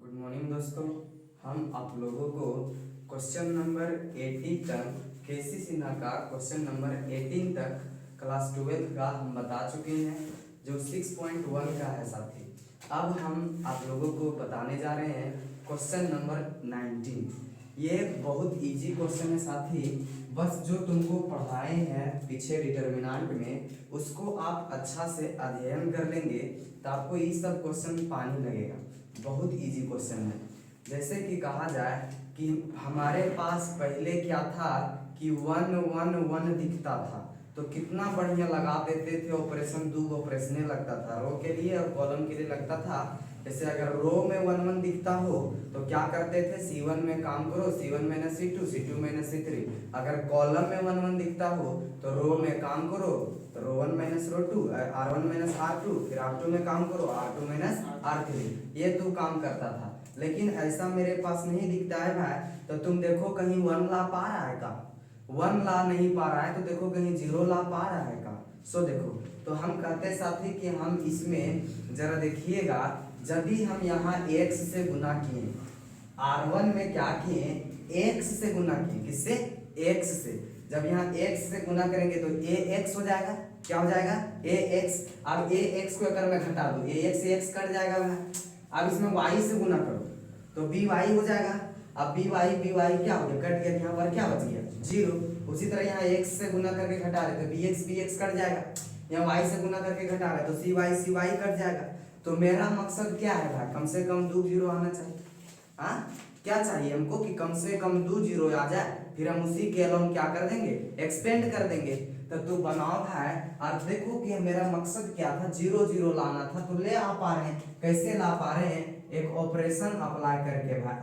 Good morning दोस्तों। हम आप लोगों को क्वेश्चन नंबर 18 तक केसी सिन्हा का क्वेश्चन नंबर 18 तक क्लास 12 का हम बता चुके हैं, जो 6.1 का है साथी। अब हम आप लोगों को बताने जा रहे हैं क्वेश्चन नंबर 19। ये बहुत इजी क्वेश्चन है साथी। बस जो तुमको पढ़ाए हैं पीछे डिटर्मिनेंट में, उसको आप अच्छा से अध्ययन कर लेंगे तो आपको ये सब क्वेश्चन पानी लगेगा। बहुत इजी क्वेश्चन है। जैसे कि कहा जाए कि हमारे पास पहले क्या था कि 1 1 1 दिखता था, तो कितना बढ़िया लगा देते थे ऑपरेशन। दो ऑपरेशन लगता था, रो के लिए और कॉलम के लिए लगता था। जैसे अगर रो में 1 1 दिखता हो तो क्या करते थे, C1 में काम करो, C1 minus C2, C2 minus C3। अगर कॉलम में 1 1 दिखता हो तो रो में काम करो, तो रो 1 minus rho 2, R1 minus R2, फिर R2 में काम करो, R2 माइनस R3। ये तो काम करता था। लेकिन ऐसा मेरे पास नहीं दिखता है भाई। तो तुम देखो कहीं 1 ला पा रहा है का? 1 ला नहीं पा रहा है तो देखो कहीं 0 ला पा रहा है का? सो देखो, तो हम कहते साथी कि हम इसमें जरा देखिएगा, जब भी हम यहाँ x से गुना किए, R1 में क्या किए, x से गुना किए। किससे? x से। जब यहाँ x से गुना करेंगे तो ax हो जाएगा। क्या हो जाएगा? ax। अब ax को अगर मैं घटा दूं, ax से x कट जाएगा भाई। अब इसमें y से गुना करो तो by हो जाएगा। अब by क्या हो गया? कट गया। यहाँ पर क्या बच गया? 0। उसी तरह यहाँ x से गुना करके घटा रहे तो bx कट जाएगा। यहाँ y से गुना करके घटा रहे तो cy कट जाएगा। तो मेरा मकसद क्या है भाई? कम से कम 2 0 आना चाहिए। हाँ, क्या चाहिए हमको कि कम से कम 2 0 आ जाए, फिर हम उसी के अलावा क्या कर देंगे, एक्सपेंड कर देंगे। तो तू बनाओ भाई और देखो कि मेरा मकसद क्या था, 0 0 लाना था। तो ले आ पा रहे हैं। कैसे ला पा रहे हैं? एक ऑपरेशन अप्लाई करके भाई।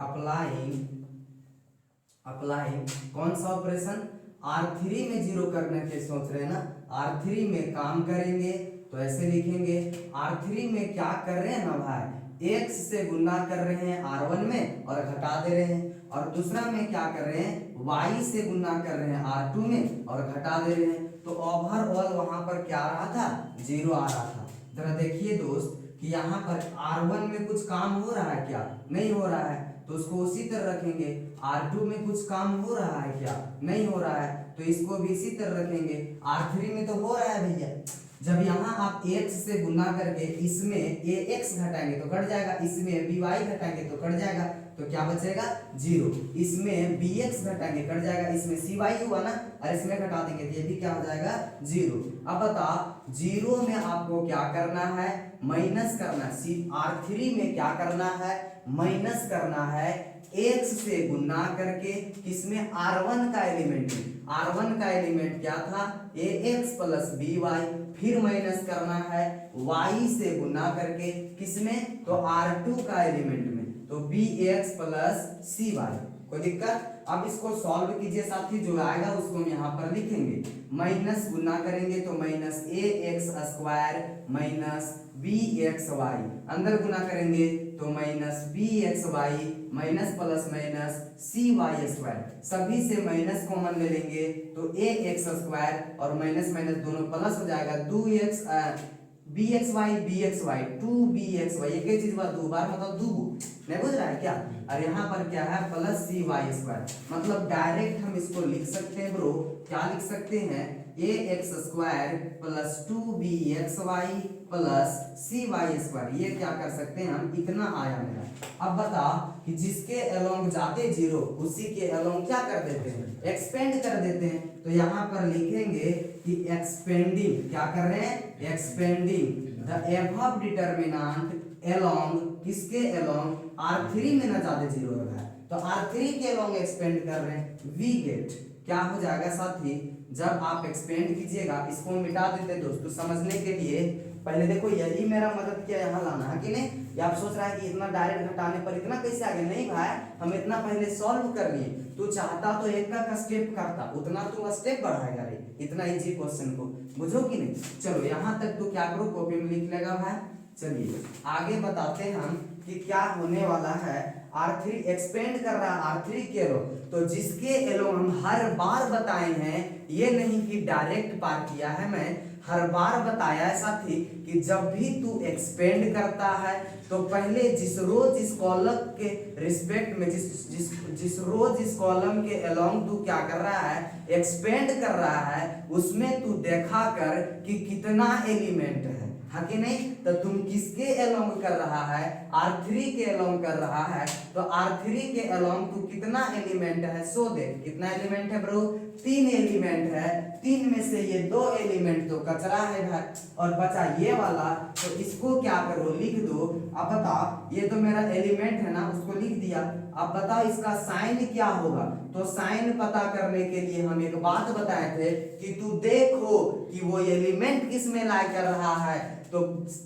अप्लाइंग कौन सा ऑपरेशन? R3 में 0 करने के सोच रहे हैं ना, R3 में काम करेंगे तो ऐसे लिखेंगे। R3 में क्या कर रहे हैं ना भाई, x से गुना कर रहे हैं R1 में और घटा दे रहे हैं। और दूसरा में क्या कर रहे हैं, y से गुना कर रहे हैं R2 में और घटा दे रहे हैं। तो ओवरऑल वहां पर क्या आ रहा था? 0 आ रहा था। जरा देखिए दोस्त कि यहाँ पर R1 में कुछ काम हो रहा है क्या? नहीं हो रहा है, तो उसको उसी तरह रखेंगे। R2 में कुछ काम हो रहा है क्या? नहीं हो रहा है, तो इसको भी इसी तरह रखेंगे। R3 में तो हो रहा है भैया। जब यहाँ आप x से गुना करके इसमें ax घटाएंगे तो कट जाएगा, इसमें by घटाएंगे तो कट जाएगा, तो क्या बचेगा? 0। इसमें bx घटाएंगे कट जाएगा, इसमें cy हुआ ना, और इसमें घटा देंगे तो ये भी क्या हो जाएगा? 0। अब बता, 0 में आपको क्या करना है? माइनस करना है। R3 में क्या करना है? माइनस करना है x से गुना करके, किसमें? R1 का एलिमेंट में। R1 का एलिमेंट क्या था? ax plus by। फिर माइनस करना है y से गुना करके, किसमें? तो R2 का एलिमेंट में, तो bx प्लस cy। कोई दिक्कत? अब इसको सॉल्व कीजिए साथी, जो आएगा उसको हम यहाँ पर लिखेंगे। माइनस गुना करेंगे तो minus ax square minus bxy, अंदर गुना करेंगे तो minus bxy minus plus minus cy square. सभी से माइनस कॉमन ले लेंगे तो ax स्क्वायर और माइनस माइनस दोनों प्लस हो जाएगा। 2x bxy 2bxy, एक ही चीज बात, दो बार मतलब दो, नहीं बुझ रहा है क्या? और यहाँ पर क्या है? Plus cy square. मतलब डायरेक्ट हम इसको लिख सकते हैं ब्रो, क्या लिख सकते हैं? ax square plus 2bxy plus cy square. ये क्या कर सकते हैं हम? इतना आया मेरा। अब बता कि जिसके अलोंग जाते 0 उसी के अलोंग क्या कर देते हैं? एक्सपेंड कर देते हैं। तो यहाँ पर लिखेंगे कि एक्सपेंडिंग, क्या कर रहे हैं? Expanding the above determinant along, किसके अलोंग? R3 में ना ज्यादा 0 है तो R3 के अलोंग एक्सपेंड कर रहे हैं। वी गेट क्या हो जाएगा साथी? जब आप एक्सपेंड कीजिएगा, इसको मिटा देते दोस्तों समझने के लिए। पहले देखो, यही मेरा मदद किया यहाँ लाना है कि नहीं? या आप सोच रहा है कि इतना डायरेक्ट घटाने पर इतना कैसे आ गया? नहीं भाई, हम इतना पहले सॉल्व कर लिए। तू चाहता तो एक का स्टेप करता, उतना तू स्टेप बढ़ाएगा रे इतना इजी क्वेश्चन को, बुझो कि नहीं? चलो यहाँ तक तू क्या करो, कॉपी में लिख लेगा भाई। चलिए आगे बताते हैं हम कि क्या होने वाला है। R3 एक्सपेंड कर रहा है R3 के एलो, तो जिसके एलो हम हर बार बताए हैं, ये नहीं कि डायरेक्ट पार किया है मैं, हर बार बताया है साथी कि जब भी तू एक्सपेंड करता है तो पहले जिस रोज इस कॉलम के रिस्पेक्ट में जिस रोज इस कॉलम के अलोंग तू क्या कर रहा है, एक्सपेंड कर रहा है, उसमें तू देखा कर कि कितना एलिमेंट है कि नहीं। तो तुम किसके अलोंग कर रहा है, R3 के अलोंग कर रहा है, तो R3 के अलोंग तू कितना एलिमेंट है सो देख। कितना एलिमेंट है ब्रो, 3 एलिमेंट है। 3 में से ये 2 एलिमेंट तो कचरा है भाई, और बचा ये वाला, तो इसको क्या करो लिख दो। अब बताओ ये तो मेरा एलिमेंट है ना, उसको लिख दिया। अब बताओ इसका साइन क्या होगा, तो साइन पता करने के लिए हम एक बात बताए थे कि तू देखो कि वो एलिमेंट किस में लाई कर रहा है, तो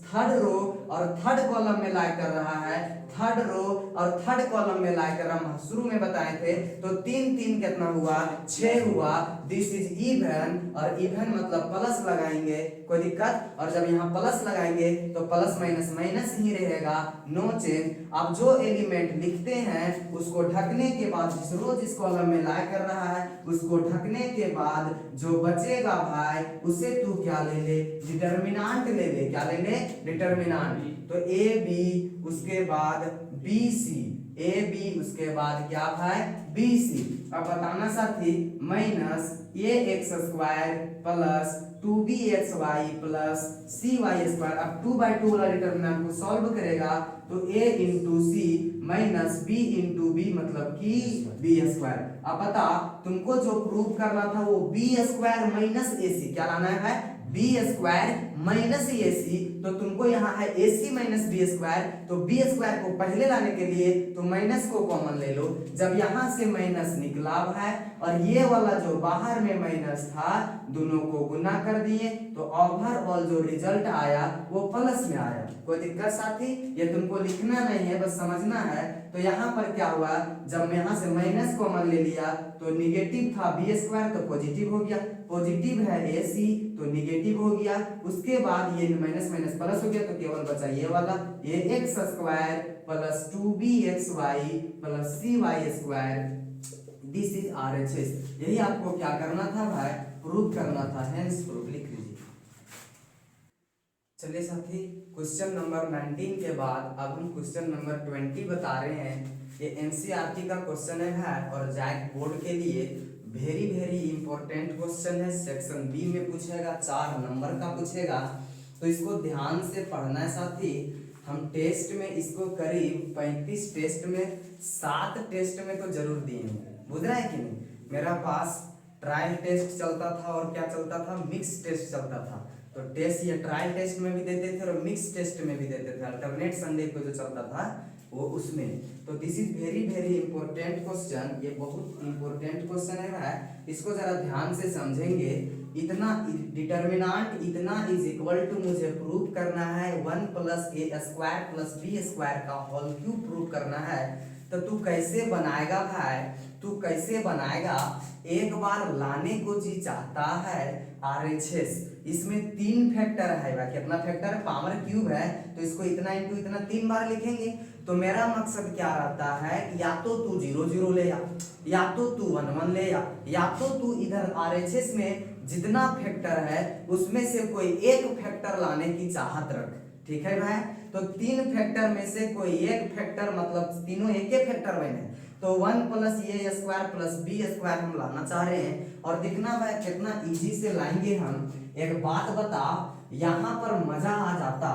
थर्ड रो और थर्ड कॉलम में लाई कर रहा है, थर्ड रो और थर्ड कॉलम में लाई कर हम शुरू में बताए थे। तो 3 3 कितना हुआ, 6 हुआ। दिस इज इवन, और इवन मतलब प्लस लगाएंगे, कोई दिक्कत। और जब यहाँ प्लस लगाएंगे तो प्लस माइनस माइनस ही रहेगा, नो चेंज। अब जो एलिमेंट लिखते हैं उसको ढकने के बाद, जिस रोज इस कॉलम में लाई कर रहा है उसको ढकने के बाद जो बचेगा भाई उसे तू क्या ले ले, डिटर्मिनेंट ले ले। क्या ले ले, डिटर्मिनेंट। तो ए बी उसके बाद बी सी, ए बी उसके बाद क्या भाई बी सी। अब बताना साथी minus a x square plus 2bxy plus cy square. अब 2/2 वाला डिटर्मिनेंट को सॉल्व करेगा तो a into c minus b into b मतलब कि b स्क्वायर। अब बता तुमको जो प्रूव करना था वो b स्क्वायर माइनस ए सी, क्या लाना है बी स्क्वायर माइनस ए सी। तो तुमको यहाँ है ए सी माइनस बी स्क्वायर, तो बी स्क्वायर को पहले लाने के लिए तो माइनस को कॉमन ले लो। जब यहाँ से माइनस निकला है और ये वाला जो बाहर में माइनस था दोनों को गुना कर दिए, तो ओवरऑल जो रिजल्ट आया वो प्लस में आया। कोई दिक्कत साथी, ये तुमको लिखना नहीं है बस समझना है। तो यहाँ पर क्या हुआ, जब मैं यहाँ से माइनस कॉमन ले लिया तो निगेटिव था बी स्क्वायर तो पॉजिटिव हो गया, पॉजिटिव है ए सी तो निगेटिव हो गया। उसके बाद ये माइनस माइनस प्लस हो गया तो केवल बचा ये वाला, ये x square plus 2bxy plus cy square. This is RHS। यही आपको क्या करना था भाई, प्रूव करना था, हेंस प्रूफ लिख लीजिए। चलिए साथी क्वेश्चन नंबर 19 के बाद अब हम क्वेश्चन नंबर 20 बता रहे हैं। ये एनसीईआरटी का क्वेश्चन है और जैक बोर्ड के लिए वेरी वेरी इंपॉर्टेंट क्वेश्चन है। सेक्शन बी में पूछेगा, 4 नंबर का पूछेगा, तो इसको ध्यान से पढ़ना है साथी। हम टेस्ट में इसको करीब 35 टेस्ट में 7 टेस्ट में तो जरूर दिए हैं, बुझ रहा है कि नहीं। मेरा पास ट्रायल टेस्ट चलता था और क्या चलता था, मिक्स टेस्ट चलता था। तो टेस्ट ये ट्रायल टेस्ट में भी देते थे और मिक्स टेस्ट में भी देते थे, अल्टरनेट संडे को जो चलता था वो उसमें। तो this is very very important question, ये बहुत इंपॉर्टेंट क्वेश्चन है। इसको जरा ध्यान से समझेंगे। इतना डिटर्मिनेंट इतना इज इक्वल टू मुझे प्रूव करना है 1 प्लस ए स्क्वायर प्लस बी स्क्वायर का होल क्यूब प्रूव करना है। तो तू कैसे बनाएगा भाई, तू कैसे बनाएगा, एक बार लाने को जी चाहता है RHS। इसमें 3 फैक्टर है भाई, कितना फैक्टर है, पावर क्यूब है, तो इसको इतना इंटू इतना 3 बार लिखेंगे। तो मेरा मकसद क्या रहता है, या तो तू 0 0 ले या तो तू 1 1 ले या तो तू इधर RHS में जितना फैक्टर है उसमें से कोई एक फैक्टर लाने की चाहत रख, ठीक है भाई। तो 3 फैक्टर में से कोई एक फैक्टर, मतलब तीनों एक ही फैक्टर बने, तो 1 प्लस ए स्क्वायर प्लस बी स्क्वायर हम लाना चाह रहे हैं। और देखना भाई कितना इजी से लाएंगे हम। एक बात बता, यहाँ पर मजा आ जाता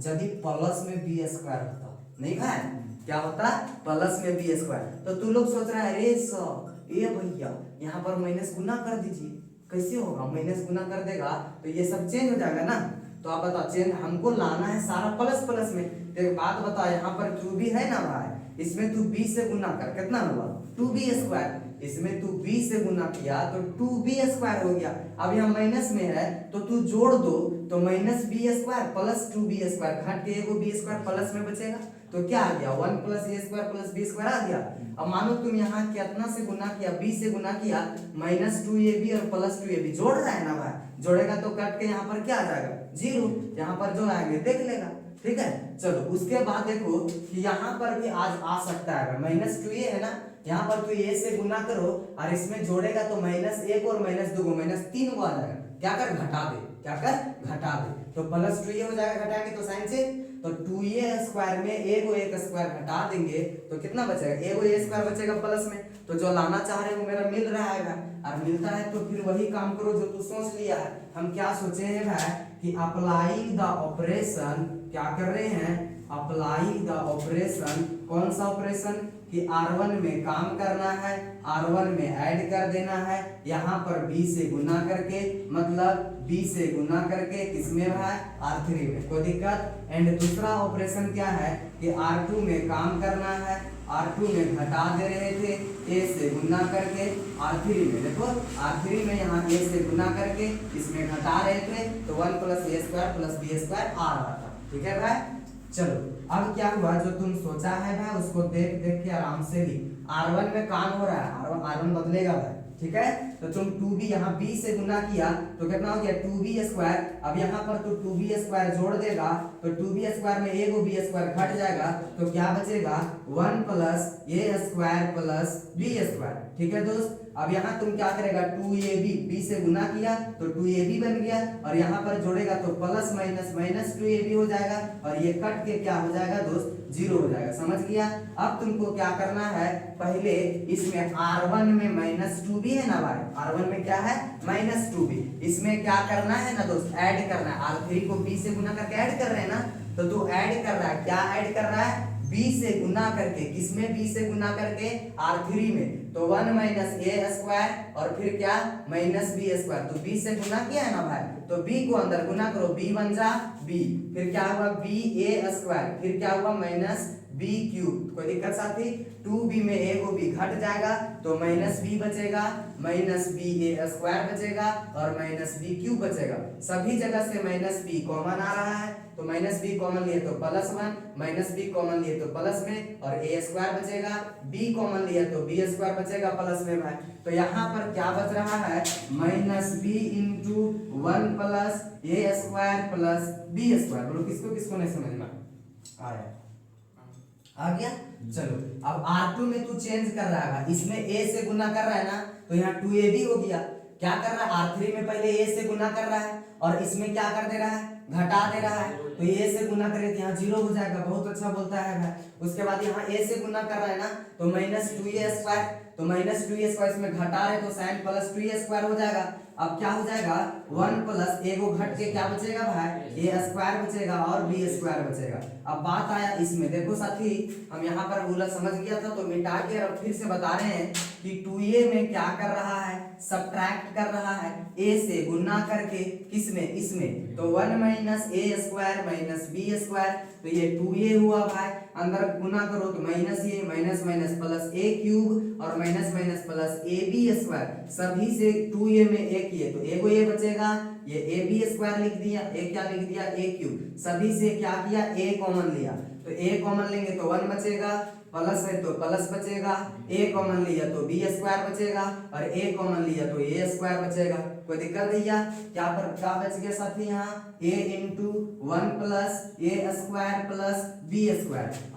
यदि प्लस में बी स्क्वायर होता, नहीं भाई, क्या होता प्लस में बी स्क्वायर। तो तू लोग सोच रहा है अरे सर ये भैया यहाँ पर माइनस गुना कर दीजिए, कैसे होगा, माइनस गुना कर देगा तो ये सब चेंज हो जाएगा ना। तो आप बताओ, चेंज हमको लाना है सारा प्लस प्लस में। तो एक बात बता, यहाँ पर क्यू भी है ना भाई, इसमें तू b से गुना कर, कितना हुआ 2b स्क्वायर, इसमें तू b से गुना किया तो 2b स्क्वायर हो गया। अब यहाँ माइनस में है तो तू जोड़ दो, तो minus B square plus 2b square, घट के एगो b स्क्वायर प्लस में बचेगा, तो क्या आ गया 1 प्लस ए स्क्वायर प्लस बी स्क्वायर आ गया। अब मानो तुम यहाँ कितना से गुना किया, b से गुना किया, माइनस 2ab और प्लस 2ab जोड़ रहा है ना भाई, जोड़ेगा तो कट के यहाँ पर क्या आ जाएगा 0, यहाँ पर जो आएंगे देख लेगा, ठीक है। चलो उसके बाद देखो कि यहाँ पर भी आज आ सकता है, माइनस 2a है ना, यहाँ पर तो a से गुना करो और इसमें जोड़ेगा तो -1 और -2 -3 आ जाएगा, क्या कर, घटा दे, क्या कर, घटा दे। तो प्लस 2a हो जाएगा घटाएंगे तो साइन से, तो 2a स्क्वायर में a को a का स्क्वायर घटा देंगे तो कितना बचेगा, a को a स्क्वायर बचेगा प्लस में। तो जो लाना चाह रहे हो मेरा मिल रहा है भाई, और मिलता है तो फिर वही काम करो जो तू सोच लिया है। हम क्या सोचे हैं भाई कि अप्लाइंग द ऑपरेशन, क्या कर रहे हैं, अप्लाइंग द ऑपरेशन, कौन सा ऑपरेशन कि R1 में काम करना है, R1 में ऐड कर देना है, यहाँ पर B से गुना करके, मतलब B से गुना करके किसमें है, R3 में, कोई दिक्कत। एंड दूसरा ऑपरेशन क्या है कि R2 में काम करना है, R2 में घटा दे रहे थे A से गुना करके R3 में, देखो R3 में यहाँ A से गुना करके इसमें घटा रहे थे तो 1 + a² + b² आ रहा था। ठीक है भाई, चलो अब क्या हुआ, जो तुम सोचा है भाई उसको देख देख के आराम से ली। R1 में काम हो रहा है, R1 बदलेगा भाई, ठीक है। तो तुम 2b यहाँ b से गुना किया तो कितना हो गया 2b²। अब यहाँ पर तो 2b² जोड़ देगा तो 2b² में a को b² घट जाएगा तो क्या बचेगा 1 + a² + b²। ठीक है दोस्त, अब यहाँ तुम क्या करेगा 2ab, b से गुना किया तो 2ab बन गया, और यहाँ पर जोड़ेगा तो प्लस माइनस माइनस 2ab हो जाएगा, और ये कट के क्या हो जाएगा दोस्त 0 हो जाएगा, समझ गया। अब तुमको क्या करना है, पहले इसमें R1 में -2b है ना भाई, R1 में क्या है -2b, इसमें क्या करना है ना दोस्त, ऐड करना है। R3 को b से गुना करके ऐड कर रहे हैं ना, तो तू ऐड कर रहा है, क्या ऐड कर रहा है, b से गुना करके, किसमें b से गुना करके R3 में, तो 1 - a² और फिर क्या -b²। तो b से गुना किया है ना भाई, तो b को अंदर गुना करो, b बन जा b, फिर क्या हुआ ba², फिर क्या हुआ -b³। कोई दिक्कत साथी, 2b में a को b घट जाएगा तो -b बचेगा, -ba² बचेगा और -b³ बचेगा। सभी जगह से -b कॉमन आ रहा है तो -b कॉमन लिए तो +1, -b कॉमन लिए तो प्लस में, और a² बचेगा, b कॉमन लिया तो b² बचेगा प्लस में भाई। तो यहाँ पर क्या बच रहा है -b × 1 + a² + b²। बोलो किसको किसको नहीं समझ में आया, आ गया। चलो अब R2 में तू चेंज कर रहा है, इसमें a से गुना कर रहा है ना तो यहाँ 2ab हो गया। क्या कर रहा है R3 में पहले a से गुना कर रहा है और इसमें क्या कर दे रहा है, घटा दे रहा है, तो a से गुना करे तो यहाँ 0 हो जाएगा, बहुत अच्छा बोलता है भाई। उसके बाद यहाँ a से गुना कर रहा है ना तो -2a², तो -2a² इसमें घटा रहे तो sin +2a² हो जाएगा। अब क्या हो जाएगा 1 + a को घट के क्या बचेगा भाई a² बचेगा और b² बचेगा। अब बात आया इसमें, देखो साथी हम यहाँ पर बोला समझ गया था तो मिटा के और फिर से बता रहे हैं कि 2a में क्या कर रहा है, सब्ट्रैक्ट कर रहा है, a से गुना करके किसमें, इसमें, तो 1 - a² - b², तो ये 2a हुआ भाई, अंदर गुना करो तो -a + a³ और - +ab², सभी से 2a में a किए तो a को a बचेगा, ये ab² लिख दिया, a क्या लिख दिया a³, सभी से क्या किया a कॉमन लिया, तो a कॉमन लेंगे तो 1 बचेगा, प्लस है तो प्लस बचेगा, a कॉमन लिया तो b² बचेगा और a कॉमन लिया तो a² बचेगा। कोई दिक्कत भैया, क्या पर क्या बच गया साथी यहाँ a × 1 + a² + b²।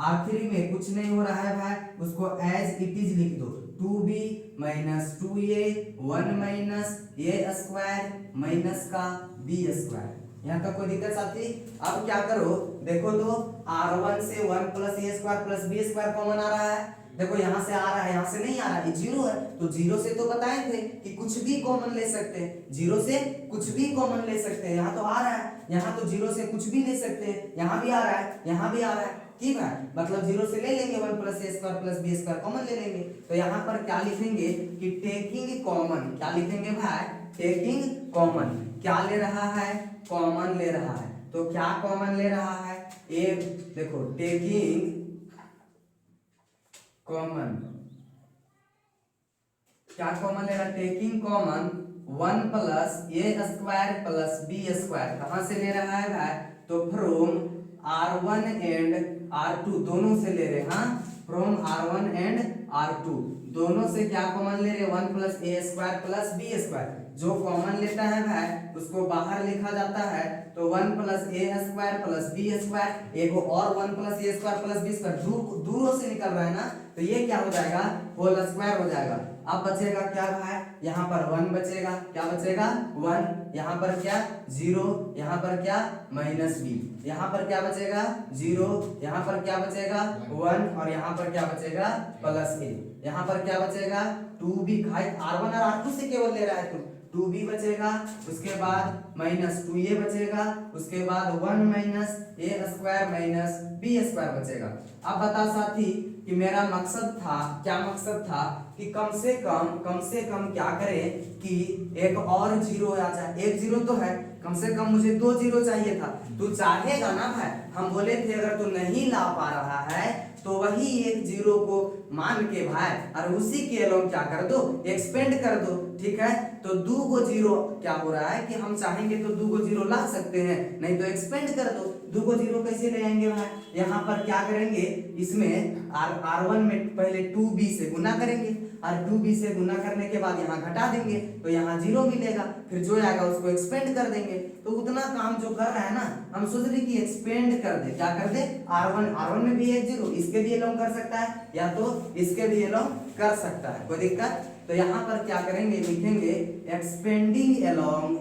आखिरी में कुछ नहीं हो रहा है भाई, उसको एज इट इज लिख दो, 2b - 2a 1 - a² - b²। यहाँ तक कोई दिक्कत साथी। अब क्या करो, देखो तो R1 से 1 + a² + b² कॉमन आ रहा है, देखो यहाँ से आ रहा है, यहाँ से नहीं आ रहा है, 0 है, तो 0 से तो बताए थे कि कुछ भी कॉमन ले सकते हैं, 0 से कुछ भी कॉमन ले सकते हैं, यहाँ तो आ रहा है, यहाँ तो 0 से कुछ भी ले सकते हैं, यहाँ भी आ रहा है, यहाँ भी आ रहा है, ठीक है, मतलब 0 से ले लेंगे 1 + a² + b² कॉमन ले लेंगे। तो यहाँ पर क्या लिखेंगे कि टेकिंग कॉमन, क्या लिखेंगे भाई, टेकिंग कॉमन, क्या ले रहा है, कॉमन ले रहा है, तो क्या कॉमन ले रहा है, ए देखो टेकिंग कॉमन, क्या कॉमन ले रहा है, टेकिंग कॉमन 1 + a² + b², कहां से ले रहा है भाई, तो फ्रॉम R1 एंड R2 दोनों से ले रहे, हाँ फ्रॉम R1 एंड R2 दोनों से क्या कॉमन ले रहे, 1 + a² + b²। जो कॉमन लेता है भाई उसको बाहर लिखा जाता है, तो 1 + a² + b², एगो और 1 + a² + b², दूरों से निकल रहा है ना, तो ये क्या हो जाएगा होल स्क्वायर हो जाएगा, अब बचेगा क्या भाई, यहाँ पर 1 बचेगा, क्या बचेगा 1, यहाँ पर क्या 0, यहाँ पर क्या -b, यहाँ पर क्या बचेगा 0, यहाँ पर क्या बचेगा 1 और यहाँ पर क्या बचेगा +a, यहाँ पर क्या बचेगा 2b। भाई r1 और r2 से केवल ले रहा है तू, 2b बचेगा, उसके बाद -2a बचेगा, उसके बाद 1 -a² -b² बचेगा। अब बता साथी कि मेरा मकसद था, क्या मकसद था कि कम से कम क्या करें कि एक और 0 आ जाए। एक 0 तो है, कम से कम मुझे 2 0 चाहिए था। तू चाहेगा ना भाई, हम बोले थे अगर तू नहीं ला पा रहा है तो वही एक 0 को मान के भाई और उसी के अलोंग क्या कर दो, एक्सपेंड कर दो, ठीक है। तो 2 को 0 क्या हो रहा है कि हम चाहेंगे तो 2 को 0 ला सकते हैं, नहीं तो एक्सपेंड कर दो। 2 को 0 कैसे ले आएंगे भाई, यहाँ पर क्या करेंगे, इसमें r1 में पहले 2b से गुना करेंगे और 2b से गुना करने के बाद यहाँ घटा देंगे तो यहाँ 0 मिलेगा, फिर जो आएगा उसको एक्सपेंड कर देंगे। तो उतना काम जो कर रहा है ना, हम सोच रहे कि एक्सपेंड कर दे, क्या कर दे r1 में भी एक 0, इसके भी अलोंग कर सकता है या तो इसके भी अलोंग कर सकता है, कोई दिक्कत। तो यहाँ पर क्या करेंगे, लिखेंगे एक्सपेंडिंग अलोंग,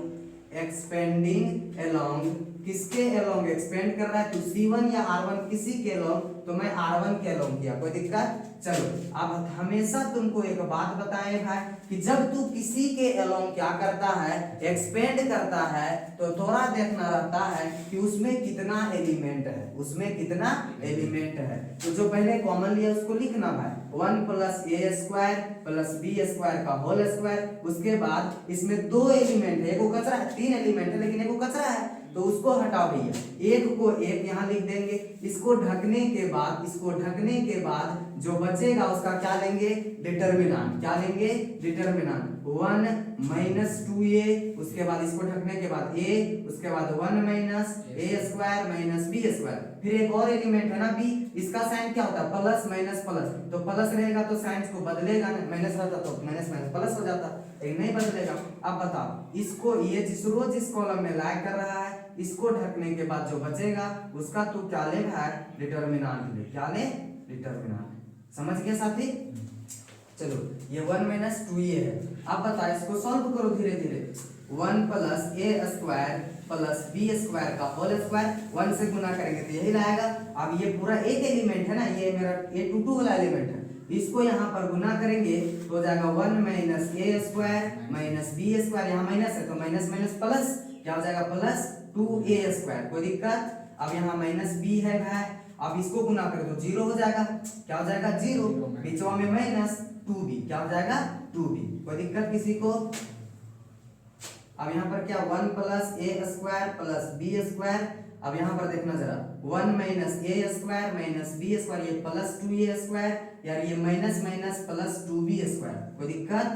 किसके अलोंग एक्सपेंड कर रहा है, तो C1 या R1 किसी के अलोंग, तो मैं R1 के अलोंग किया, कोई दिक्कत। चलो अब हमेशा तुमको एक बात बताए भाई कि जब तू किसी के अलोंग क्या करता है, एक्सपेंड करता है, तो थोड़ा देखना रहता है कि उसमें कितना एलिमेंट है, उसमें कितना एलिमेंट है। तो जो पहले कॉमन लिया उसको लिखना भाई, 1 + a² + b² का होल स्क्वायर। उसके बाद इसमें 2 एलिमेंट है, एक को कचरा है, 3 एलिमेंट है लेकिन एक को कचरा है, तो उसको हटाओ भैया, एक को एक यहाँ लिख देंगे। इसको ढकने के बाद जो बचेगा उसका क्या लेंगे, डिटर्मिनेंट। क्या लेंगे, डिटर्मिनेंट 1 - 2a, उसके बाद इसको ढकने के बाद a, उसके बाद 1 - a² - b²। फिर एक और एलिमेंट है ना b, इसका साइन क्या होता है प्लस माइनस प्लस, तो प्लस रहेगा तो साइन को बदलेगा ना, माइनस रहता तो माइनस प्लस हो जाता, लेकिन नहीं बदलेगा। अब बताओ इसको, ये जिस कॉलम में लाइक कर रहा है, इसको ढकने के बाद जो बचेगा उसका तू क्या ले भाई, डिटर्मिनेंट ले। क्या ले, डिटर्मिनेंट। समझ गए साथी। चलो ये 1 - 2a है। अब बता इसको सॉल्व करो धीरे धीरे। 1 + a² + b² का होल स्क्वायर, 1 से गुना करेंगे तो यही लाएगा। अब ये पूरा एक एलिमेंट है ना, ये मेरा a22 वाला एलिमेंट है, इसको यहाँ पर गुना करेंगे तो हो जाएगा 1 - a² - b², यहाँ माइनस है तो माइनस माइनस प्लस, क्या हो जाएगा +2a², कोई दिक्कत। अब यहाँ -b है भाई, अब इसको गुना करें तो 0 हो जाएगा, क्या हो जाएगा 0, बीचवा में -2b, क्या हो जाएगा 2b, कोई दिक्कत किसी को। अब यहाँ पर क्या 1 + a² + b²। अब यहाँ पर देखना जरा, 1 - a² - b², ये +2a² यार, ये माइनस माइनस +2b², कोई दिक्कत।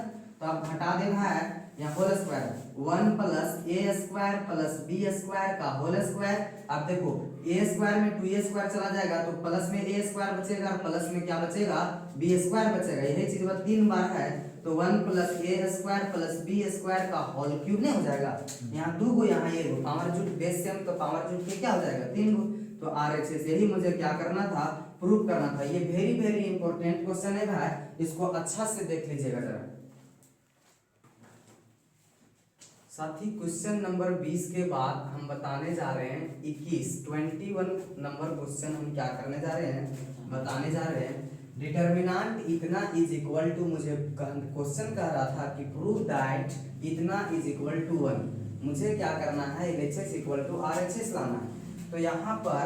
तो आप घटा दे भाई, यहाँ होल स्क्वायर 1 + a² + b² का होल स्क्वायर। अब देखो a² में 2a² चला जाएगा तो प्लस में a² बचेगा और प्लस में क्या बचेगा b² बचेगा, यही चीज 3 बार है तो 1 + a² + b² का होल क्यूब नहीं हो जाएगा। यहाँ 2 को, यहाँ 1 को, पावर जुट बेस सेम, तो पावर जुट के क्या हो जाएगा 3 को। तो RHS यही मुझे क्या करना था, प्रूव करना था। ये वेरी इंपॉर्टेंट क्वेश्चन है भाई, इसको अच्छा से देख लीजिएगा जरा साथी। क्वेश्चन नंबर 20 के बाद हम बताने जा रहे हैं 21 नंबर क्वेश्चन हम क्या करने जा रहे हैं, बताने जा रहे हैं। डिटर्मिनेंट इतना इज इक्वल टू, मुझे क्वेश्चन कह रहा था कि प्रूव दैट इतना इज इक्वल टू 1, मुझे क्या करना है LHS = RHS लाना है। तो यहाँ पर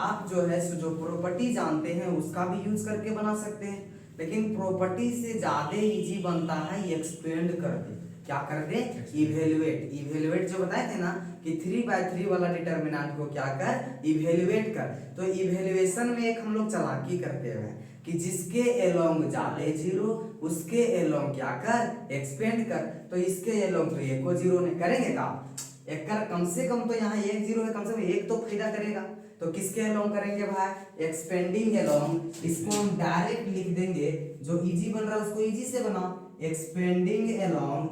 आप जो है जो प्रॉपर्टी जानते हैं उसका भी यूज करके बना सकते हैं, लेकिन प्रॉपर्टी से ज्यादा इजी बनता है एक्सपेंड करके। क्या कर दे, इवेलुएट जो बताए थे ना कि 3/3 वाला डिटर्मिनेंट को क्या कर, इवेलुएट कर। तो इवेलुएशन में एक हम लोग चालाकी करते हैं कि जिसके अलोंग जाले 0 उसके अलोंग क्या कर, एक्सपेंड कर। तो इसके अलोंग तो एक को 0 नहीं करेंगे का, एक कर कम से कम, तो यहाँ 1 0 है, कम से कम एक तो फायदा करेगा। तो किसके अलोंग करेंगे भाई, एक्सपेंडिंग अलोंग। इसको हम डायरेक्ट लिख देंगे, जो इजी बन रहा है उसको इजी से बनाओ, एक्सपेंडिंग अलोंग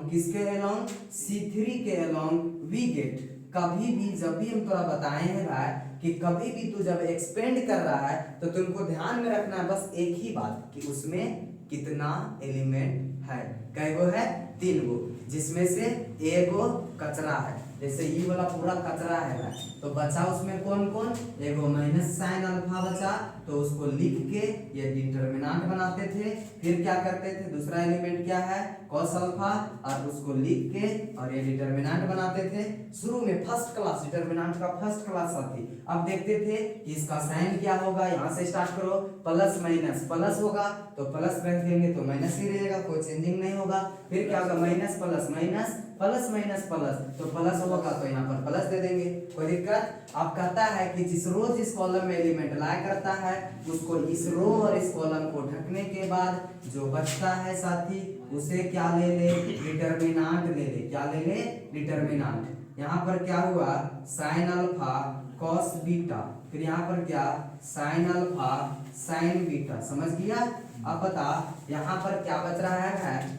किसके अलोंग, C3 के अलोंग वी गेट। कभी भी जब भी हम थोड़ा बताए हैं भाई कि कभी भी तू जब एक्सपेंड कर रहा है तो तुमको ध्यान में रखना है बस एक ही बात कि उसमें कितना एलिमेंट है। कै गो है? 3 गो, जिसमें से एगो कचरा है। जैसे ये वाला पूरा कचरा है तो बचा उसमें कौन कौन? एगो माइनस साइन अल्फा बचा, तो उसको लिख के ये डिटरमिनेंट बनाते थे। फिर क्या करते थे? दूसरा एलिमेंट क्या है? कॉस अल्फा, और उसको लिख के और ये डिटरमिनेंट बनाते थे। शुरू में फर्स्ट क्लास डिटरमिनेंट का फर्स्ट क्लास आती। अब देखते थे कि इसका साइन क्या होगा, यहाँ से स्टार्ट करो, प्लस माइनस, प्लस होगा तो प्लस रख देंगे तो माइनस ही रहेगा, कोई चेंजिंग नहीं होगा। फिर क्या होगा? Minus plus minus, plus minus plus, तो प्लस होगा तो यहाँ पर प्लस दे देंगे, कोई दिक्कत? अब कहता है कि जिस रोज इस कॉलम में एलिमेंट लाया करता है उसको इस रो और इस कॉलम को ढकने के बाद जो बचता है साथी उसे क्या ले ले? डिटरमिनेंट ले ले। क्या ले ले? डिटरमिनेंट। यहाँ पर क्या हुआ? साइन अल्फा कॉस बीटा, फिर यहाँ पर क्या? Sign alpha sign beta. समझ गया? अब बता यहाँ पर क्या बच रहा है?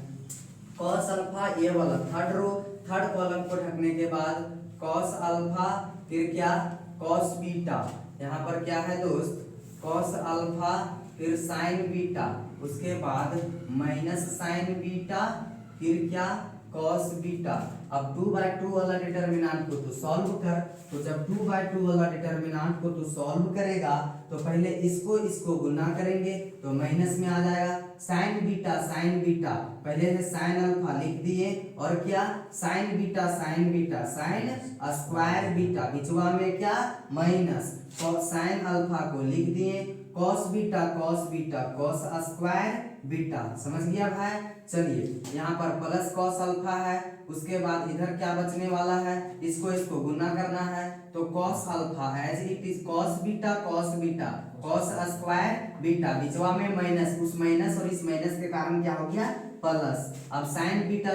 कॉस अल्फा, ये वाला थर्ड रो, थर्ड कॉलम को ढकने के बाद कॉस अल्फा, फिर क्या? Cos beta. यहाँ पर क्या है दोस्त? कॉस अल्फा, फिर साइन बीटा, उसके बाद माइनस साइन बीटा, फिर क्या? Cos beta. अब 2/2 वाला डिटरमिनेंट को तू सॉल्व कर, तो जब 2/2 वाला डिटरमिनेंट को तू सॉल्व करेगा तो पहले इसको गुना करेंगे तो माइनस में आ जाएगा। साइन बीटा, पहले से साइन अल्फा लिख दिए और क्या? Sign beta sine square beta, बिचवा में क्या? माइनस, साइन अल्फा को लिख दिए, cos beta cos square beta. समझ गया भाई? चलिए यहाँ पर प्लस कॉस अल्फा है, उसके बाद इधर क्या बचने वाला है? इसको गुना करना है तो cos alpha as it is cos beta cos square beta, बीचवा में माइनस, उस माइनस और इस माइनस के कारण क्या हो गया? प्लस। अब sign beta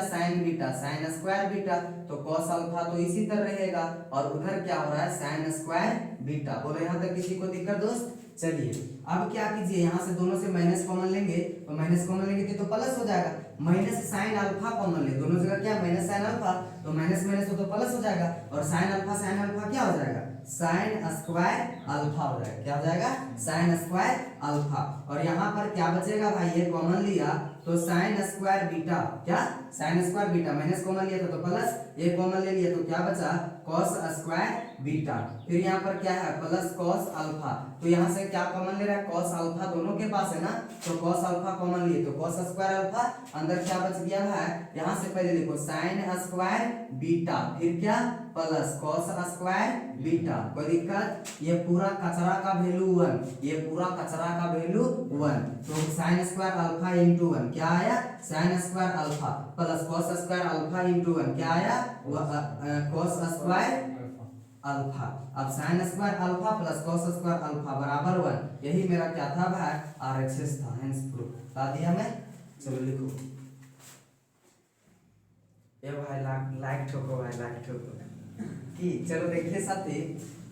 sine square beta, तो कॉस अल्फा तो इसी तरह रहेगा और उधर क्या हो रहा है? Sine square beta. बोलो यहाँ तक किसी को दिक्कत दोस्त? चलिए अब क्या कीजिए, यहाँ से दोनों से माइनस कॉमन लेंगे तो माइनस कॉमन लेंगे तो प्लस हो जाएगा। माइनस साइन अल्फा कॉमन ले, दोनों जगह क्या? माइनस साइन अल्फा, तो माइनस माइनस हो तो प्लस हो जाएगा और साइन अल्फा क्या हो जाएगा? साइन स्क्वायर अल्फा हो जाएगा। क्या हो जाएगा? Sign square alpha. और यहाँ पर क्या बचेगा भाई? ये कॉमन लिया तो साइन स्क्वायर बीटा, क्या? Sine square beta, minus common लिया था तो प्लस, ये कॉमन ले लिया तो क्या बचा? Cos square beta. फिर यहाँ पर क्या है? प्लस कॉस अल्फा, तो यहाँ से क्या कॉमन ले रहा है? कॉस अल्फा दोनों के पास है ना, तो कॉस अल्फा कॉमन लिए तो कॉस स्क्वायर अल्फा, अंदर क्या बच गया है? यहाँ से पहले लिखो साइन स्क्वायर बीटा, फिर क्या? Plus cos square beta. कोई दिक्कत? ये पूरा कचरा का वैल्यू 1, ये पूरा कचरा का वैल्यू 1, तो साइन स्क्वायर अल्फा इंटू 1 क्या आया? Sine square alpha plus cos square alpha into 1 क्या आया? Cos square alpha. अब sine square alpha plus cos square alpha बराबर 1, यही मेरा क्या था भाई? आरएचएस था, हेंस प्रूफ बता दिया मैं। चलो लिखो ये भाई, लाइक ठोको भाई, लाइक ठोको कि चलो देखिए साथी,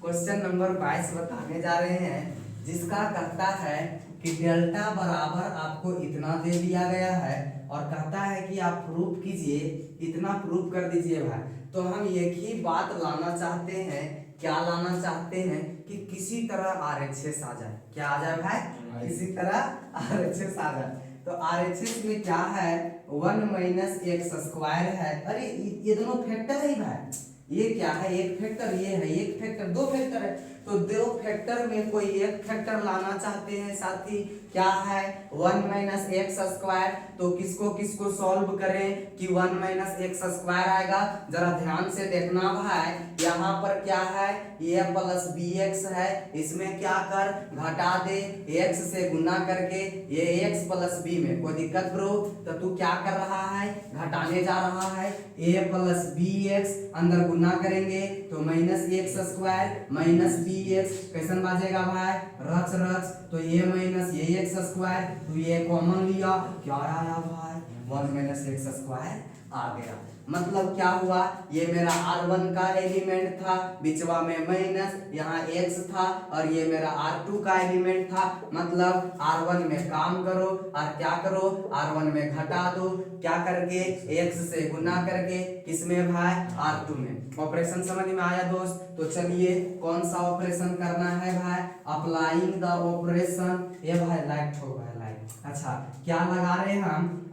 क्वेश्चन नंबर 22 बताने जा रहे हैं, जिसका कहता है कि डेल्टा बराबर आपको इतना दे दिया गया है और कहता है कि आप प्रूफ कीजिए, इतना प्रूफ कर दीजिए भाई। तो हम एक ही बात लाना चाहते हैं, क्या लाना चाहते हैं? कि किसी तरह आरएचएस आ जाए। क्या आ जाए भाई? किसी तरह आरएचएस आ जाए। तो आरएचएस में क्या है? 1 माइनस एक्स स्क्वायर है। अरे ये दोनों फैक्टर है भाई, ये क्या है? एक फैक्टर, ये है एक फैक्टर, दो फैक्टर है, तो दो फैक्टर में कोई एक फैक्टर लाना चाहते हैं साथी। क्या है? 1 माइनस एक्स स्क्वायर, तो किसको किसको सॉल्व करें कि 1 माइनस एक्स स्क्वायर आएगा? जरा ध्यान से देखना भाई, यहाँ पर क्या है? ये प्लस बी एक्स है, इसमें क्या कर? घटा दे, एक्स से गुना करके ये एक्स प्लस बी में। कोई दिक्कत ब्रो? तो तू क्या कर रहा है? घटाने जा रहा है। ए प्लस बी एक्स अंदर गुना करेंगे तो minus X square minus B X, कैसन बाजेगा भाई? रच रच, तो ये माइनस ये एक्स स्क्वायर, तो ये कॉमन लिया, क्या आया भाई? 1 माइनस एक्स स्क्वायर आ गया। मतलब क्या हुआ, ये मेरा R1 का एलिमेंट था, बिचवा में माइनस, यहाँ x था, और ये मेरा R2 का एलिमेंट था। मतलब R1 में काम करो और क्या करो, R1 में घटा दो, क्या करके, x से गुना करके, किसमें भाई, R2 में। ऑपरेशन समझ में आया दोस्त? तो चलिए कौन सा ऑपरेशन करना है भाई, अप्लाइंग द ऑपरेशन। ये भाई लाइट हो भाई लाइट, अच्छा क्या लगा रहे हैं हम,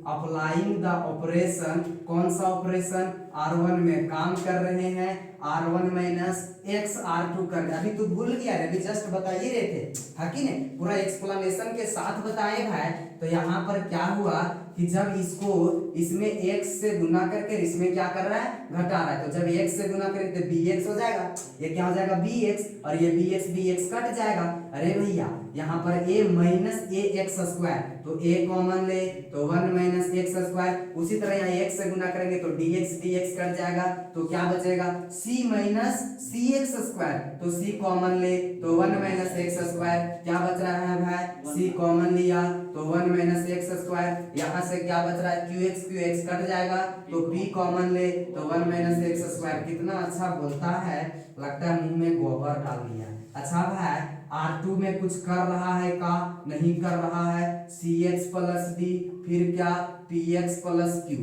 अप्लाइंग द ऑपरेशन। कौन सा ऑपरेशन, R1 में काम कर रहे हैं, R1 माइनस एक्स R2 कर, अभी तो भूल गया रे, अभी जस्ट बता ही रहे थे, है कि नहीं, पूरा एक्सप्लेनेशन के साथ बताए भाई। तो यहाँ पर क्या हुआ कि जब इसको इसमें x से गुना करके इसमें क्या कर रहा है, घटा रहा है, तो जब x से गुना करें तो bx हो जाएगा, ये क्या हो जाएगा bx, और ये bx कट जाएगा। अरे भैया यहाँ पर a minus a x square, तो a कॉमन ले तो 1 माइनस एक्स स्क्वायर, उसी तरह यहाँ x से गुना करेंगे तो dx कट जाएगा, तो क्या बचेगा c माइनस सी एक्स स्क्वायर, तो c कॉमन ले तो 1 माइनस एक्स स्क्वायर, क्या बच रहा है भाई, c कॉमन लिया तो 1 माइनस एक्स स्क्वायर, यहाँ से क्या बच रहा है, क्यू एक्स कट जाएगा, तो p कॉमन ले तो 1 माइनस एक्स स्क्वायर। कितना अच्छा बोलता है, लगता है मुंह में गोबर डाल दिया। अच्छा भाई R2 में कुछ कर रहा है का, नहीं कर रहा है, CX प्लस D, फिर क्या PX प्लस Q,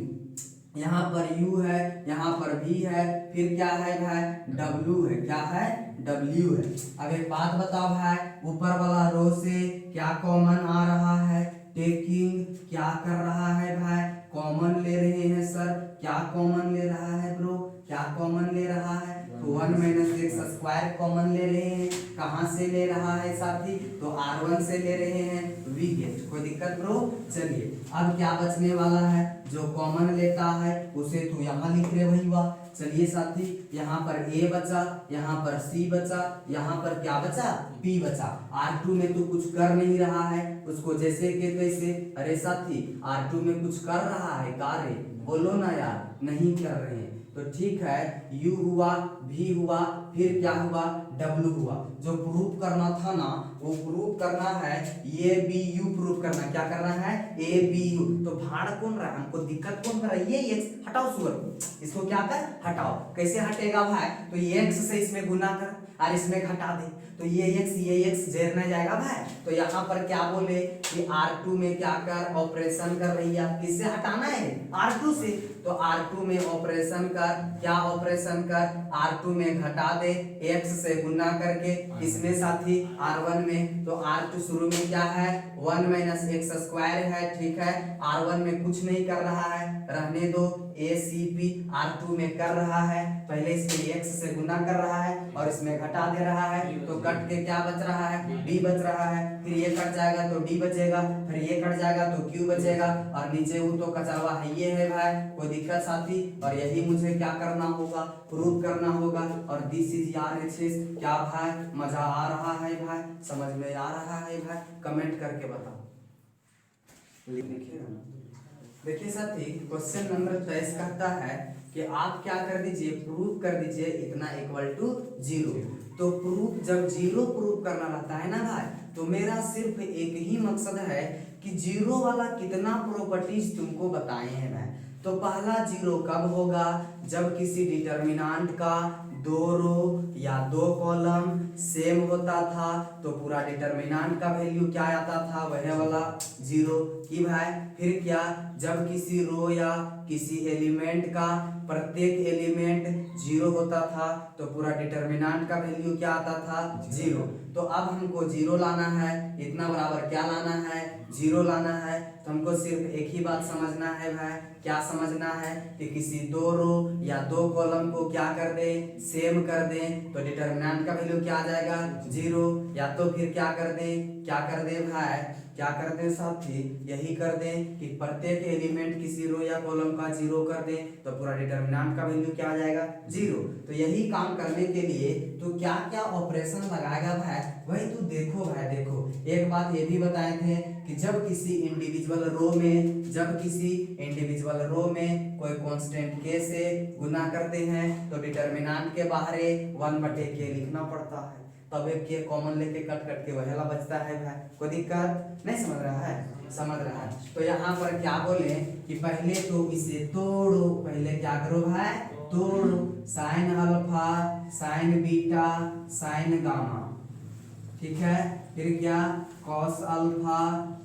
यहाँ पर U है, यहाँ पर V है, फिर क्या है भाई W है, क्या है W है। अब एक बात बताओ भाई, ऊपर वाला रो से क्या कॉमन आ रहा है, टेकिंग, क्या कर रहा है भाई, कॉमन ले रहे हैं सर, क्या कॉमन ले रहा है ब्रो, क्या कॉमन ले रहा है, तो 1 माइनस एक्स स्क्वायर कॉमन ले रहे हैं। कहाँ से ले रहा है साथी, तो R1 से ले रहे हैं, वी गेट, कोई दिक्कत ब्रो। चलिए अब क्या बचने वाला है, जो कॉमन लेता है उसे तू यहाँ लिख रहे भैया। चलिए साथी यहाँ पर A बचा, यहाँ पर C बचा, यहाँ पर क्या बचा, P बचा। R2 में तो कुछ कर नहीं रहा है, उसको जैसे के तैसे, अरे साथी R2 में कुछ कर रहा है कार्य, बोलो ना यार, नहीं कर रहे हैं, तो ठीक है, U हुआ, V हुआ, फिर क्या हुआ, W हुआ। जो प्रूफ करना था ना, वो प्रूफ करना है, ये BU प्रूफ करना, क्या करना है, ABU। तो भाड़ कौन रहा है, हमको दिक्कत कौन कर रहा है, ये x हटाओ, सुअर इसको क्या कर, हटाओ। कैसे हटेगा भाई, तो ये x से इसमें गुना कर और इसमें घटा दे, तो ये x जेरने जाएगा भाई। तो यहाँ पर क्या बोले कि R2 में क्या कर, ऑपरेशन कर रही है, किससे हटाना है, R2 से, तो R2 में ऑपरेशन कर, क्या ऑपरेशन कर, R2 में घटा दे x से गुना करके, इसमें साथी R1 में, तो R2 शुरू में क्या है, 1 माइनस एक्स स्क्वायर है, ठीक है, R1 में कुछ नहीं कर रहा है, रहने दो, ACP R2 में कर रहा है, पहले इसमें x से गुना कर रहा है और इसमें घटा दे रहा है, तो कट के क्या बच रहा है, D बच रहा है, फिर ये कट जाएगा तो D बचेगा, फिर ये कट जाएगा तो Q बचेगा, और नीचे वो तो कचावा है, ये है भाई, कोई दिक्कत साथी। और यही मुझे क्या करना होगा, प्रूव करना होगा, और दिस इज यार एक्सेस। क्या भाई मजा आ रहा है भाई, समझ में आ रहा है भाई, कमेंट करके बताओ, लिखिएगा ना। देखिए साथी क्वेश्चन नंबर 23 कहता है कि आप क्या कर दीजिए, प्रूफ कर दीजिए इतना इक्वल टू 0। तो प्रूफ जब 0 प्रूफ करना रहता है ना भाई, तो मेरा सिर्फ एक ही मकसद है कि 0 वाला कितना प्रॉपर्टीज तुमको बताए हैं भाई। तो पहला 0 कब होगा, जब किसी डिटर्मिनेंट का 2 रो या 2 कॉलम सेम होता था, तो पूरा डिटर्मिनेंट का वैल्यू क्या आता था, वह वाला 0 की भाई। फिर क्या, जब किसी रो या किसी एलिमेंट का प्रत्येक एलिमेंट 0 होता था, तो पूरा डिटर्मिनेंट का वैल्यू क्या आता था, 0। तो अब हमको 0 लाना है, इतना बराबर क्या लाना है, 0 लाना है। तो हमको सिर्फ एक ही बात समझना है भाई, क्या समझना है कि किसी 2 रो या 2 कॉलम को क्या कर दे, सेम कर दे, तो डिटर्मिनेंट का वैल्यू क्या आ जाएगा, 0। या तो फिर क्या कर दे, क्या कर दे भाई, क्या कर दे साथी, यही कर दे कि प्रत्येक एलिमेंट किसी रो या कॉलम का 0 कर दे, तो पूरा डिटर्मिनेंट का वैल्यू क्या आ जाएगा, 0। तो यही काम करने के लिए तो क्या क्या ऑपरेशन लगाएगा भाई, वही तू देखो भाई। देखो एक बात ये भी बताए थे कि जब किसी इंडिविजुअल रो में कोई कांस्टेंट k से गुना करते हैं, तो डिटर्मिनेंट के बाहर 1/k लिखना पड़ता है, तब एक के कॉमन लेके कट कट के वहला बचता है भाई। कोई दिक्कत नहीं, समझ रहा है। समझ रहा है। तो यहाँ पर क्या बोले कि पहले तो इसे तोड़ो, पहले क्या करो भाई, तोड़ो। Sign alpha, sign beta, sign gamma, ठीक है। फिर क्या, कॉस अल्फा,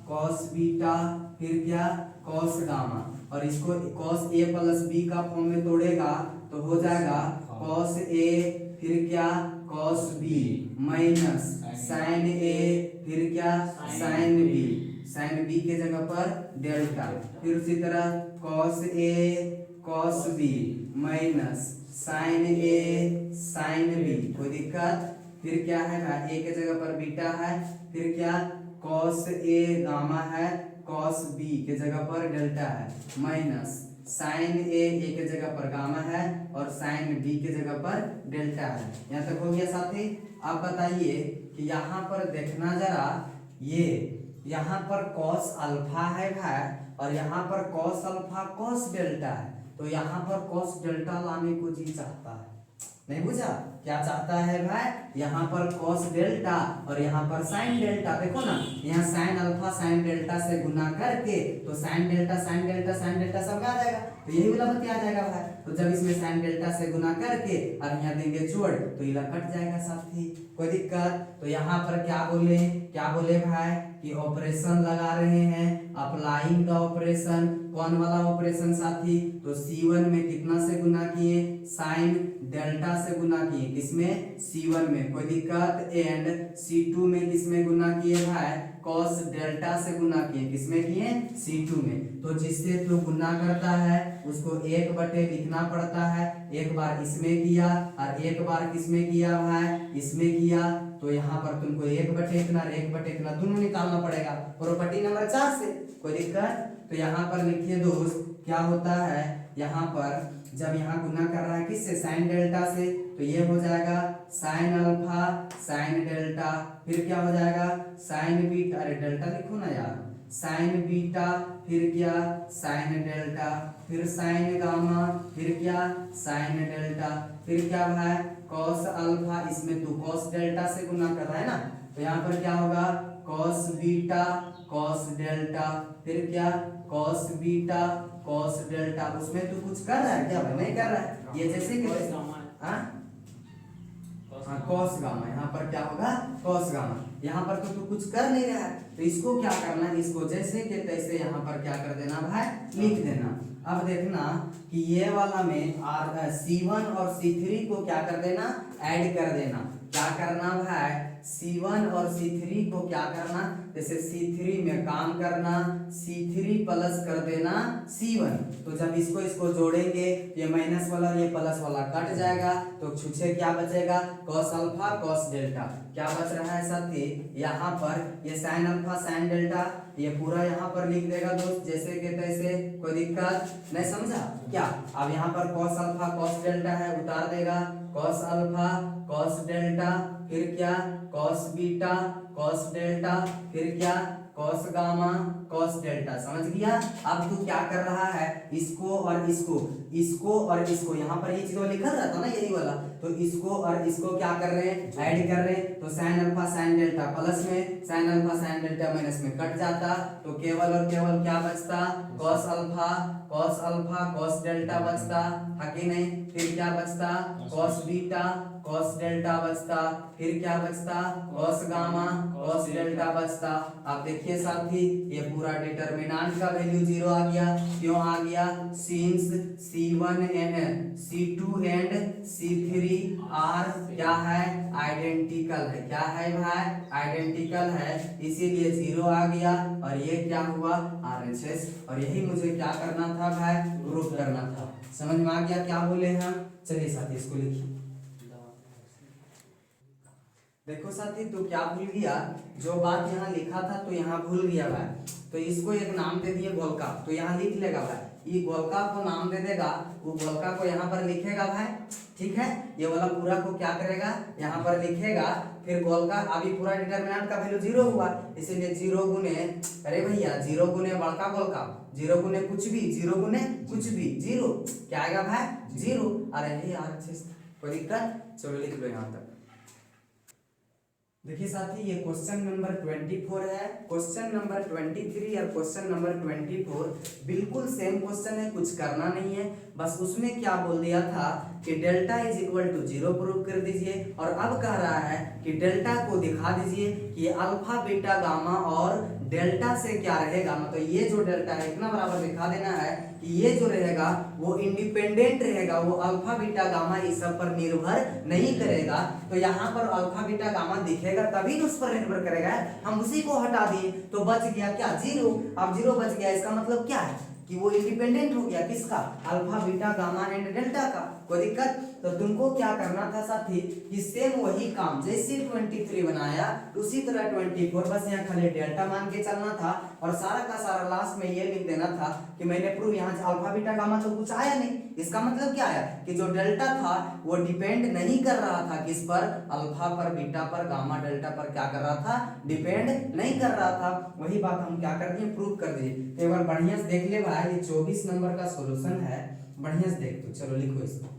कॉस बीटा, फिर क्या, कॉस गामा। और इसको कॉस ए प्लस बी का फॉर्म में तोड़ेगा तो हो जाएगा कॉस ए, फिर क्या, कॉस बी माइनस साइन ए, फिर क्या, साइन बी, साइन बी के जगह पर डेल्टा। फिर उसी तरह cos A, cos B minus sign A, sine B, कोई दिक्कत। फिर क्या है ना, ए के जगह पर बीटा है, फिर क्या, कॉस ए गामा है, कॉस बी के जगह पर डेल्टा है, माइनस साइन ए के जगह पर गामा है और साइन बी के जगह पर डेल्टा है। यहाँ तक हो गया साथी। अब बताइए कि यहाँ पर देखना जरा, ये यहाँ पर कॉस अल्फा है भाई और यहाँ पर कॉस अल्फा कॉस डेल्टा है, तो यहाँ पर कॉस डेल्टा लाने को जी चाहता है, नहीं बुझा क्या चाहता है भाई, यहाँ पर कॉस डेल्टा और यहाँ पर साइन डेल्टा। देखो ना, यहाँ साइन अल्फा साइन डेल्टा से गुना करके तो sine delta sine delta sine delta सब आ जाएगा, तो यही वाला बतिया जाएगा भाई। तो जब इसमें साइन डेल्टा से गुना करके और यहाँ देंगे जोड़ तो ये कट जाएगा साथी, कोई दिक्कत। तो यहाँ पर क्या बोले भाई कि ऑपरेशन लगा रहे हैं, अप्लाइंग द ऑपरेशन। कौन वाला ऑपरेशन साथी, तो C1 में कितना से गुना किए, साइन डेल्टा से गुना किए, किसमें, C1 में, कोई दिक्कत। एंड C2 में किसमें गुना किए भाई, कॉस डेल्टा से गुना किए, किसमें किए, C2 में। तो जिससे तो गुना करता है उसको एक बटे लिखना पड़ता है, एक बार इसमें किया और एक बार किसमें किया भाई, इसमें किया। तो यहाँ पर तुमको एक बटे इतना और एक बटे इतना दोनों निकालना पड़ेगा प्रॉपर्टी नंबर 4 से, कोई दिक्कत। तो यहाँ पर लिखिए दोस्त, क्या होता है यहाँ पर जब यहाँ गुना कर रहा है किससे, साइन डेल्टा से, तो ये हो जाएगा साइन अल्फा साइन डेल्टा, फिर क्या हो जाएगा साइन बीटा, अरे डेल्टा लिखो ना यार, साइन बीटा, फिर क्या, साइन डेल्टा, फिर साइन गामा, फिर क्या, साइन डेल्टा, फिर क्या भाई, कॉस अल्फा, इसमें तू कॉस डेल्टा से गुना कर रहा है ना, तो यहाँ पर क्या होगा, कॉस बीटा कॉस डेल्टा, फिर क्या, कॉस बीटा कॉस डेल्टा। उसमें तू कुछ कर रहा है क्या भाई, नहीं कर रहा है, ये जैसे कि कॉस गामा, यहाँ पर क्या होगा, कॉस गामा। यहाँ पर तो तू कुछ कर नहीं रहा है, तो इसको क्या करना है, इसको जैसे के तैसे यहाँ पर क्या कर देना भाई, लिख देना। अब देखना कि ये वाला में C1 और C3 को क्या कर देना, ऐड कर देना। क्या करना भाई, C1 और C3 को क्या करना, जैसे C3 में काम करना, C3 प्लस कर देना C1। तो जब इसको जोड़ेंगे ये माइनस वाला ये प्लस वाला कट जाएगा, तो छुछे क्या बचेगा, कॉस अल्फा कॉस डेल्टा। क्या बच रहा है साथी, यहाँ पर ये साइन अल्फा साइन डेल्टा, ये पूरा यहाँ पर लिख देगा दोस्त जैसे के तैसे, कोई दिक्कत नहीं, समझा क्या। अब यहाँ पर कॉस अल्फा कॉस डेल्टा है, उतार देगा कॉस अल्फा कॉस डेल्टा, फिर क्या, कॉस बीटा कॉस डेल्टा, फिर क्या, कॉस गामा कॉस डेल्टा। समझ गया। अब तू क्या कर रहा है, इसको और इसको यहाँ पर ये चीज लिखा रहता ना यही वाला, तो इसको और इसको क्या कर रहे हैं, ऐड कर रहे हैं। तो sine alpha sine delta plus में sine alpha sine delta minus में कट जाता, तो केवल और केवल क्या बचता, कॉस अल्फा कॉस डेल्टा बचता है कि नहीं। फिर क्या बचता, कॉस बीटा कॉस डेल्टा बचता, फिर क्या बचता, कॉस गामा कॉस डेल्टा बचता। आप देखिए साथी ये पूरा डिटरमिनेंट का वैल्यू 0 आ गया। क्यों आ गया, since C1 and C2 and C3 are क्या है, आइडेंटिकल है। क्या है भाई, आइडेंटिकल है, इसीलिए 0 आ गया। और ये क्या हुआ, RHS। और यही मुझे क्या करना था भाई, प्रूफ करना था। समझ में आ गया क्या बोले हम। चलिए साथी इसको लिखिए। देखो साथी तो क्या भूल गया, जो बात यहाँ लिखा था तो यहाँ भूल गया भाई। तो इसको एक नाम दे दिए गोलका, तो यहाँ लिख लेगा भाई, ये गोलका को नाम दे देगा, वो गोलका को यहाँ पर लिखेगा भाई, ठीक है। ये वाला पूरा को क्या करेगा, यहाँ पर लिखेगा। फिर गोलका अभी पूरा डिटरमिनेंट का वैल्यू 0 हुआ, इसीलिए 0 गुने, अरे भैया 0 गुने बड़का गोलका, 0 गुने कुछ भी, 0 गुने कुछ भी 0, क्या आएगा भाई 0। अरे यार कोई दिक्कत, चलो लिख लो यहाँ तक। देखिए साथी, ये क्वेश्चन नंबर 24 है। क्वेश्चन नंबर 23 और क्वेश्चन नंबर 24 बिल्कुल सेम क्वेश्चन है, कुछ करना नहीं है। बस उसमें क्या बोल दिया था कि delta is equal to 0 prove कर दीजिए, और अब कह रहा है कि डेल्टा को दिखा दीजिए कि अल्फा बीटा गामा और डेल्टा से क्या रहेगा, मतलब ये जो डेल्टा है इतना बराबर दिखा देना है कि ये जो रहेगा वो इंडिपेंडेंट रहेगा, वो अल्फा बीटा गामा इस सब पर निर्भर नहीं करेगा। तो यहाँ पर अल्फा बीटा गामा दिखेगा तभी तो उस पर निर्भर करेगा। हम उसी को हटा दिए तो बच गया क्या, 0। अब 0 बच गया, इसका मतलब क्या है कि वो इंडिपेंडेंट हो गया, किसका, alpha beta gamma and delta का। कोई दिक्कत? तो तुमको क्या करना था साथी कि सेम वही काम जैसे 23 बनाया उसी तरह 24, बस यहाँ खाली डेल्टा मान के चलना था, और सारा का सारा लास्ट में ये लिख देना था कि मैंने प्रूव, यहाँ से अल्फा बीटा गामा तो कुछ आया नहीं। इसका मतलब क्या है कि जो डेल्टा था वो डिपेंड नहीं कर रहा था किस पर, अल्फा पर, बीटा पर, गामा डेल्टा पर क्या कर रहा था, डिपेंड नहीं कर रहा था। वही बात हम क्या करते हैं, प्रूव कर दिए। तो एक बार बढ़िया से देख ले भाई, ये 24 नंबर का सॉल्यूशन है, बढ़िया से देख तो। चलो लिखो इसको।